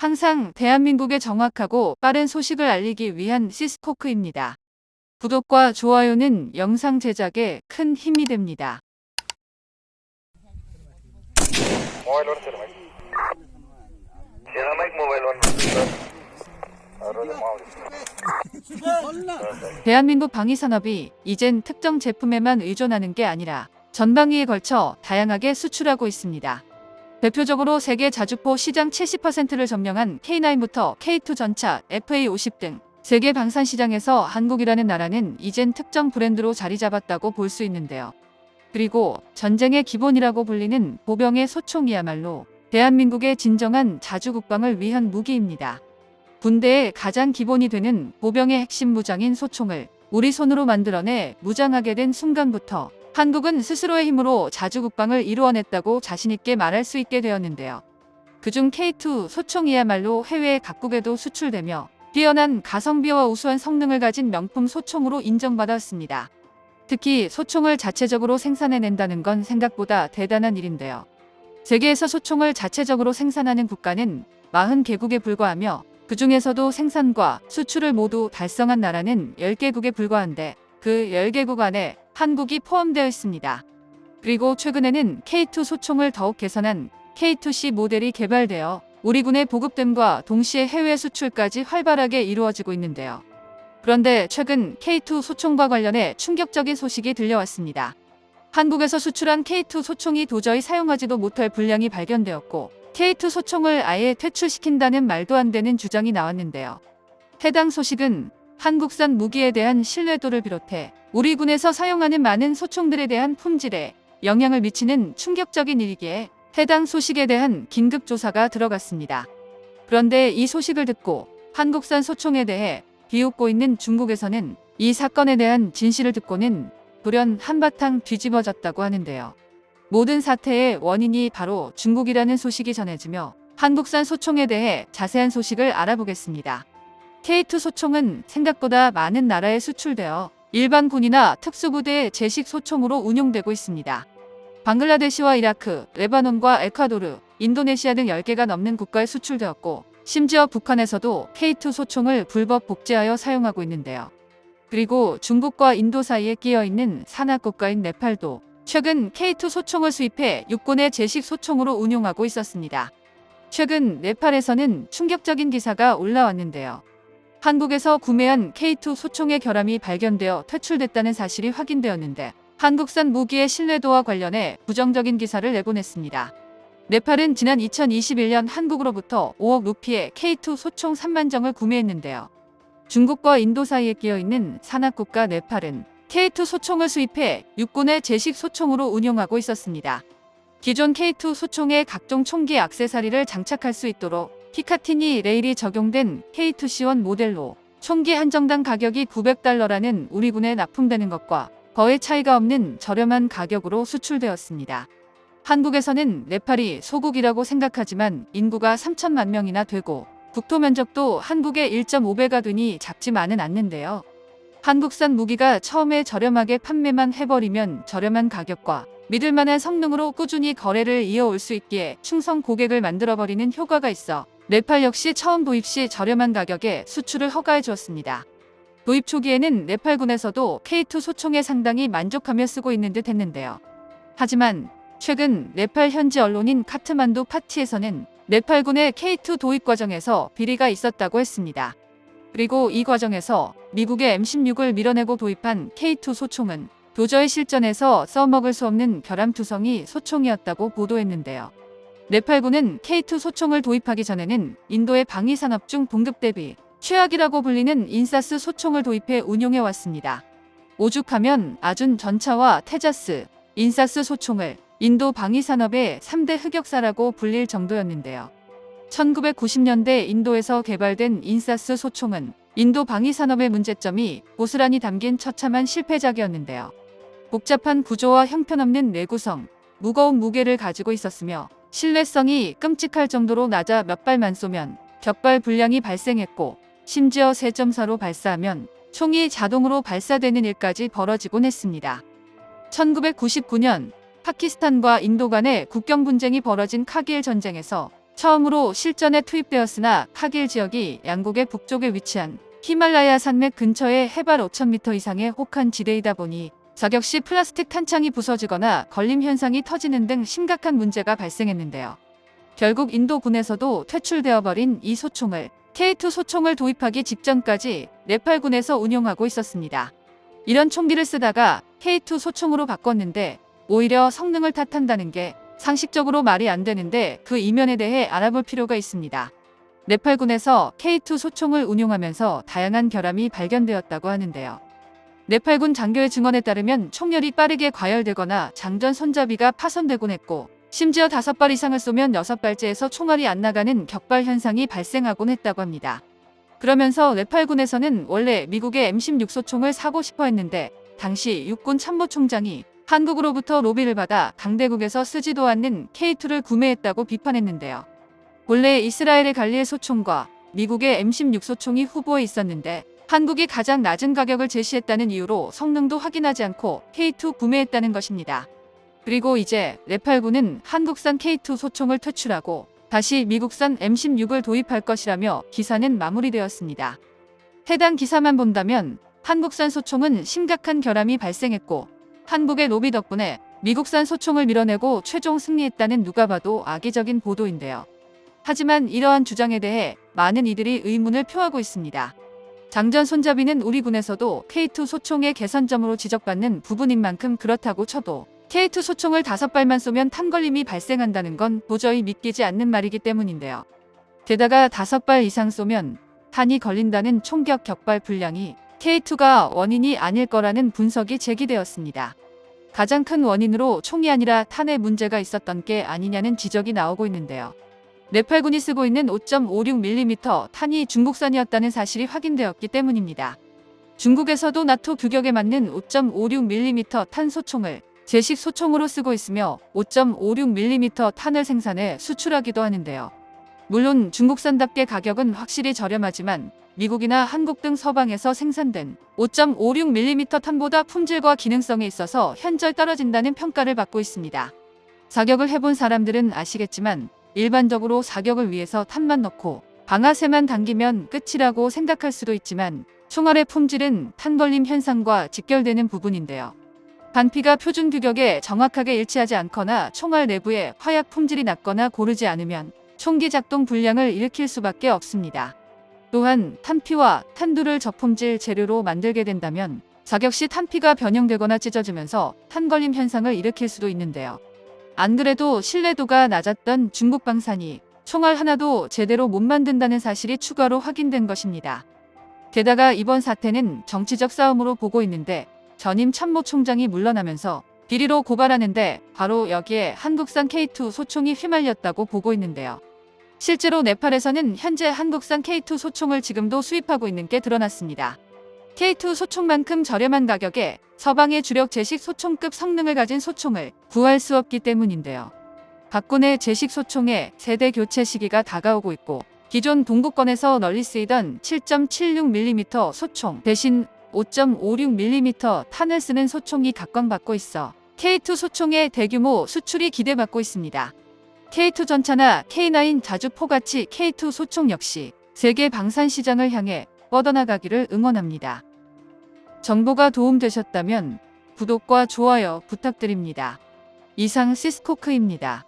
항상 대한민국에 정확하고 빠른 소식을 알리기 위한 시스코크입니다. 구독과 좋아요는 영상 제작에 큰 힘이 됩니다. Mobile on कर माइक तेरा mic mobile on 대한민국 방위산업이 이젠 특정 제품에만 의존하는 게 아니라 전방위에 걸쳐 다양하게 수출하고 있습니다. 대표적으로 세계 자주포 시장 70%를 점령한 K9부터 K2 전차, FA50 등 세계 방산 시장에서 한국이라는 나라는 이젠 특정 브랜드로 자리 잡았다고 볼 수 있는데요. 그리고 전쟁의 기본이라고 불리는 보병의 소총이야말로 대한민국의 진정한 자주국방을 위한 무기입니다. 군대의 가장 기본이 되는 보병의 핵심 무장인 소총을 우리 손으로 만들어내 무장하게 된 순간부터 한국은 스스로의 힘으로 자주국방을 이루어냈다고 자신있게 말할 수 있게 되었는데요. 그중 K2 소총이야말로 해외 각국에도 수출되며 뛰어난 가성비와 우수한 성능을 가진 명품 소총으로 인정받았습니다. 특히 소총을 자체적으로 생산해낸다는 건 생각보다 대단한 일인데요. 세계에서 소총을 자체적으로 생산하는 국가는 40개국에 불과하며 그 중에서도 생산과 수출을 모두 달성한 나라는 10개국에 불과한데 그 10개국 안에 한국이 포함되어 있습니다. 그리고 최근에는 K2 소총을 더욱 개선한 K2C 모델이 개발되어 우리 군의 보급됨과 동시에 해외 수출까지 활발하게 이루어지고 있는데요. 그런데 최근 K2 소총과 관련해 충격적인 소식이 들려왔습니다. 한국에서 수출한 K2 소총이 도저히 사용하지도 못할 불량이 발견되었고 K2 소총을 아예 퇴출시킨다는 말도 안 되는 주장이 나왔는데요. 해당 소식은 한국산 무기에 대한 신뢰도를 비롯해 우리 군에서 사용하는 많은 소총들에 대한 품질에 영향을 미치는 충격적인 일이기에 해당 소식에 대한 긴급 조사가 들어갔습니다. 그런데 이 소식을 듣고 한국산 소총에 대해 비웃고 있는 중국에서는 이 사건에 대한 진실을 듣고는 돌연 한바탕 뒤집어졌다고 하는데요. 모든 사태의 원인이 바로 중국이라는 소식이 전해지며 한국산 소총에 대해 자세한 소식을 알아보겠습니다. K2 소총은 생각보다 많은 나라에 수출되어 일반 군이나 특수부대의 제식 소총으로 운용되고 있습니다. 방글라데시와 이라크, 레바논과 에콰도르, 인도네시아 등 10개가 넘는 국가에 수출되었고 심지어 북한에서도 K2 소총을 불법 복제하여 사용하고 있는데요. 그리고 중국과 인도 사이에 끼어있는 산악국가인 네팔도 최근 K2 소총을 수입해 육군의 제식 소총으로 운용하고 있었습니다. 최근 네팔에서는 충격적인 기사가 올라왔는데요. 한국에서 구매한 K2 소총의 결함이 발견되어 퇴출됐다는 사실이 확인되었는데 한국산 무기의 신뢰도와 관련해 부정적인 기사를 내보냈습니다. 네팔은 지난 2021년 한국으로부터 5억 루피의 K2 소총 3만 정을 구매했는데요. 중국과 인도 사이에 끼어있는 산악국가 네팔은 K2 소총을 수입해 육군의 제식 소총으로 운용하고 있었습니다. 기존 K2 소총에 각종 총기 액세서리를 장착할 수 있도록 피카티니 레일이 적용된 K2C1 모델로 총기 한정당 가격이 $900라는 우리 군에 납품되는 것과 거의 차이가 없는 저렴한 가격으로 수출되었습니다. 한국에서는 네팔이 소국이라고 생각하지만 인구가 3천만 명이나 되고 국토 면적도 한국의 1.5배가 되니 작지만은 않는데요. 한국산 무기가 처음에 저렴하게 판매만 해버리면 저렴한 가격과 믿을만한 성능으로 꾸준히 거래를 이어올 수 있기에 충성 고객을 만들어버리는 효과가 있어 네팔 역시 처음 도입 시 저렴한 가격에 수출을 허가해 주었습니다. 도입 초기에는 네팔군에서도 K2 소총에 상당히 만족하며 쓰고 있는 듯 했는데요. 하지만 최근 네팔 현지 언론인 카트만두 파티에서는 네팔군의 K2 도입 과정에서 비리가 있었다고 했습니다. 그리고 이 과정에서 미국의 M16을 밀어내고 도입한 K2 소총은 도저히 실전에서 써먹을 수 없는 결함투성이 소총이었다고 보도했는데요. 네팔군은 K2 소총을 도입하기 전에는 인도의 방위산업 중 동급 대비 최악이라고 불리는 인사스 소총을 도입해 운용해왔습니다. 오죽하면 아준 전차와 테자스, 인사스 소총을 인도 방위산업의 3대 흑역사라고 불릴 정도였는데요. 1990년대 인도에서 개발된 인사스 소총은 인도 방위산업의 문제점이 고스란히 담긴 처참한 실패작이었는데요. 복잡한 구조와 형편없는 내구성, 무거운 무게를 가지고 있었으며 신뢰성이 끔찍할 정도로 낮아 몇 발만 쏘면 격발 불량이 발생했고 심지어 3.4로 발사하면 총이 자동으로 발사되는 일까지 벌어지곤 했습니다. 1999년 파키스탄과 인도 간의 국경 분쟁이 벌어진 카길 전쟁에서 처음으로 실전에 투입되었으나 카길 지역이 양국의 북쪽에 위치한 히말라야 산맥 근처의 해발 5,000m 이상의 혹한 지대이다 보니 저격 시 플라스틱 탄창이 부서지거나 걸림 현상이 터지는 등 심각한 문제가 발생했는데요. 결국 인도군에서도 퇴출되어 버린 이 소총을 K2 소총을 도입하기 직전까지 네팔군에서 운용하고 있었습니다. 이런 총기를 쓰다가 K2 소총으로 바꿨는데 오히려 성능을 탓한다는 게 상식적으로 말이 안 되는데 그 이면에 대해 알아볼 필요가 있습니다. 네팔군에서 K2 소총을 운용하면서 다양한 결함이 발견되었다고 하는데요. 네팔군 장교의 증언에 따르면 총열이 빠르게 과열되거나 장전 손잡이가 파손되곤 했고 심지어 5발 이상을 쏘면 6발째에서 총알이 안 나가는 격발 현상이 발생하곤 했다고 합니다. 그러면서 네팔군에서는 원래 미국의 M16 소총을 사고 싶어 했는데 당시 육군 참모총장이 한국으로부터 로비를 받아 강대국에서 쓰지도 않는 K2를 구매했다고 비판했는데요. 본래 이스라엘의 갈리엘 소총과 미국의 M16 소총이 후보에 있었는데 한국이 가장 낮은 가격을 제시했다는 이유로 성능도 확인하지 않고 K2 구매했다는 것입니다. 그리고 이제 네팔군은 한국산 K2 소총을 퇴출하고 다시 미국산 M16을 도입할 것이라며 기사는 마무리되었습니다. 해당 기사만 본다면 한국산 소총은 심각한 결함이 발생했고 한국의 로비 덕분에 미국산 소총을 밀어내고 최종 승리했다는 누가 봐도 악의적인 보도인데요. 하지만 이러한 주장에 대해 많은 이들이 의문을 표하고 있습니다. 장전 손잡이는 우리 군에서도 K2 소총의 개선점으로 지적받는 부분인 만큼 그렇다고 쳐도 K2 소총을 5발만 쏘면 탄걸림이 발생한다는 건 도저히 믿기지 않는 말이기 때문인데요. 게다가 5발 이상 쏘면 탄이 걸린다는 총격 격발 분량이 K2가 원인이 아닐 거라는 분석이 제기되었습니다. 가장 큰 원인으로 총이 아니라 탄에 문제가 있었던 게 아니냐는 지적이 나오고 있는데요. 네팔군이 쓰고 있는 5.56mm 탄이 중국산이었다는 사실이 확인되었기 때문입니다. 중국에서도 나토 규격에 맞는 5.56mm 탄 소총을 제식 소총으로 쓰고 있으며 5.56mm 탄을 생산해 수출하기도 하는데요. 물론 중국산답게 가격은 확실히 저렴하지만 미국이나 한국 등 서방에서 생산된 5.56mm 탄보다 품질과 기능성에 있어서 현저히 떨어진다는 평가를 받고 있습니다. 사격을 해본 사람들은 아시겠지만 일반적으로 사격을 위해서 탄만 넣고 방아쇠만 당기면 끝이라고 생각할 수도 있지만 총알의 품질은 탄걸림 현상과 직결되는 부분인데요. 반피가 표준 규격에 정확하게 일치하지 않거나 총알 내부에 화약 품질이 낮거나 고르지 않으면 총기 작동 불량을 일으킬 수밖에 없습니다. 또한 탄피와 탄두를 저품질 재료로 만들게 된다면 사격 시 탄피가 변형되거나 찢어지면서 탄걸림 현상을 일으킬 수도 있는데요. 안 그래도 신뢰도가 낮았던 중국 방산이 총알 하나도 제대로 못 만든다는 사실이 추가로 확인된 것입니다. 게다가 이번 사태는 정치적 싸움으로 보고 있는데 전임 참모총장이 물러나면서 비리로 고발하는데 바로 여기에 한국산 K2 소총이 휘말렸다고 보고 있는데요. 실제로 네팔에서는 현재 한국산 K2 소총을 지금도 수입하고 있는 게 드러났습니다. K2 소총만큼 저렴한 가격에 서방의 주력 제식 소총급 성능을 가진 소총을 구할 수 없기 때문인데요. 박군의 제식 소총의 세대 교체 시기가 다가오고 있고 기존 동구권에서 널리 쓰이던 7.76mm 소총 대신 5.56mm 탄을 쓰는 소총이 각광받고 있어 K2 소총의 대규모 수출이 기대받고 있습니다. K2 전차나 K9 자주포같이 K2 소총 역시 세계 방산 시장을 향해 뻗어나가기를 응원합니다. 정보가 도움되셨다면 구독과 좋아요 부탁드립니다. 이상 시스코크입니다.